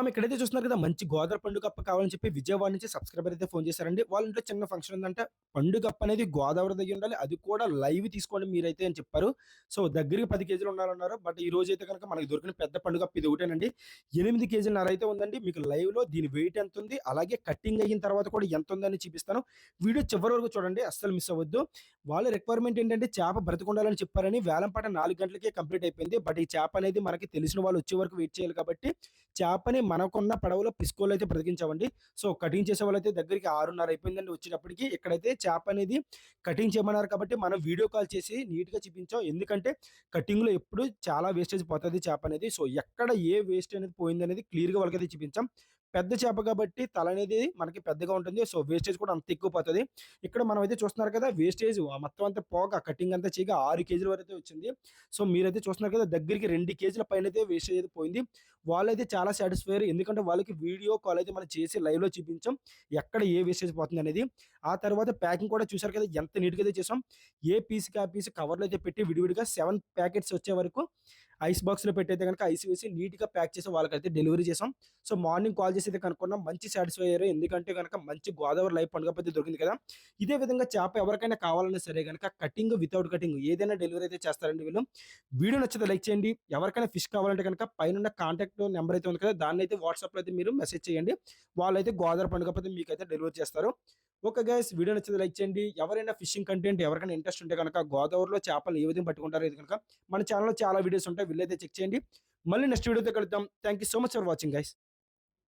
ఇక్కడైతే చూస్తున్నారు కదా! మంచి గోదావరి పండుగప్ప కావాలని చెప్పి విజయవాడ నుంచి సబ్‌స్క్రైబర్ అయితే ఫోను చేశారండి. వాళ్ళ ఇంట్లో చిన్న ఫంక్షన్ ఉందంట. పండుగప్ప అనేది గోదావరిది అయ్యుండాలి. అది కూడా లైవ్ తీసుకోండి మీరైతే అని చెప్పారు. సో, దగ్గరగా 10 కేజీలు ఉండాలన్నారు. బట్ ఈరోజైతే గనక మనకు దొరికిన పెద్ద పండుగప్ప ఇది ఒకటేనండి. 8 కేజీలన్నర అయితే ఉందండి. మీకు లైవ్‌లో దీని వెయిట్ ఎంతుంది, అలాగే కటింగ్ అయిన తర్వాత కూడా ఎంతుందని చూపిస్తాను. వీడియో చివరి వరకు చూడండి. అస్సలు మిస్ అవ్వద్దు. వాళ్ళ రిక్వైర్మెంట్ ఏంటంటే చేప బ్రతికుండాలని చెప్పారని వేలంపాట 4 గంటలకే కంప్లీట్ అయిపోయింది. బట్ ఈ చేప అనేది మనకి తెలిసిన వాళ్ళు వచ్చే వరకు వెయిట్ చేయాలి కాబట్టి చేపని మనకున్న పడవలో పిస్కోలో అయితే బ్రతికించామండి. సో, కటింగ్ చేసేవాళ్ళైతే దగ్గరికి 6:30 అయిపోయిందండి వచ్చేటప్పటికి. ఇక్కడైతే చేప అనేది కటింగ్ చేయమన్నారు కాబట్టి మనం వీడియో కాల్ చేసి నీట్‌గా చూపించాం. ఎందుకంటే కటింగ్‌లో ఎప్పుడు చాలా వేస్టేజ్ పోతది చేప అనేది. సో, ఎక్కడ ఏ వేస్ట్ అనేది పోయిందనేది క్లియర్‌గా వాళ్ళకైతే చూపించాం. పెద్ద చేప కాబట్టి తల అనేది మనకి పెద్దగా ఉంటుంది. సో, వేస్టేజ్ కూడా అంత ఎక్కువ పోతది. ఇక్కడ మనమైతే చూస్తున్నారు కదా! వేస్టేజ్ మొత్తం అంతా పోగా కటింగ్ అంతా చేయగా 6 కేజీల వరకైతే వచ్చింది. సో, మీరైతే చూస్తున్నారు కదా! దగ్గరికి 2 కేజీల పైనైతే వేస్టేజ్ అయితే పోయింది. వాళ్ళైతే చాలా సాటిస్ఫై అయ్యారు. ఎందుకంటే వాళ్ళకి వీడియో కాల్ అయితే మనం చేసి లైవ్‌లో చూపించాం. ఎక్కడ ఏ వేస్టేజ్ పోతుందనేది. ఆ తర్వాత ప్యాకింగ్ కూడా చూసారు కదా! ఎంత నీట్‌గా అయితే చేసాం. ఏ పీస్‌కి ఆ పీస్ కవర్‌లో అయితే పెట్టి విడివిడిగా 7 ప్యాకెట్స్ వచ్చే వరకు ఐస్ బాక్స్‌లో పెట్టయితే గనుక ఐస్ వేసి నీట్‌గా ప్యాక్ చేసి వాళ్ళకైతే డెలివరీ చేసాం. సో, మార్నింగ్ కాల్ చేసి అయితే కనుక్కున్నాం. మంచి సాటిస్ఫై అయ్యారు. ఎందుకంటే గనక మంచి గోదావరి లైవ్ పండుగ పద్ధతి దొరికింది కదా! ఇదే విధంగా చేప ఎవరికైనా కావాలన్నా సరే గనక కటింగ్, వితౌట్ కటింగ్ ఏదైనా డెలివరీ అయితే చేస్తారండి వీళ్ళు. వీడియో నచ్చితే లైక్ చేయండి. ఎవరికైనా ఫిష్ కావాలంటే గనక పైనున్న కాంటాక్ట్ నంబర్ అయితే ఉంది కదా! దాన్నైతే వాట్సాప్‌లో అయితే మీరు మెసేజ్ చేయండి. వాళ్ళైతే గోదావరి పండుగ పద్ధతి మీకైతే డెలివరీ చేస్తారు. ఓకే గైస్, వీడియో నచ్చితే లైక్ చేయండి. ఎవరైనా ఫిషింగ్ కంటెంట్ ఎవరికైనా ఇంట్రెస్ట్ ఉంటే గనక గోదావరిలో చేపలు ఏ విధంగా పట్టుకుంటారో ఇది గనక మన ఛానెల్‌లో చాలా వీడియోస్ ఉంటాయి. వెళ్ళైతే చెక్ చేయండి. మళ్ళీ నెక్స్ట్ వీడియోతో కలుద్దాం. Thank you so much for watching guys.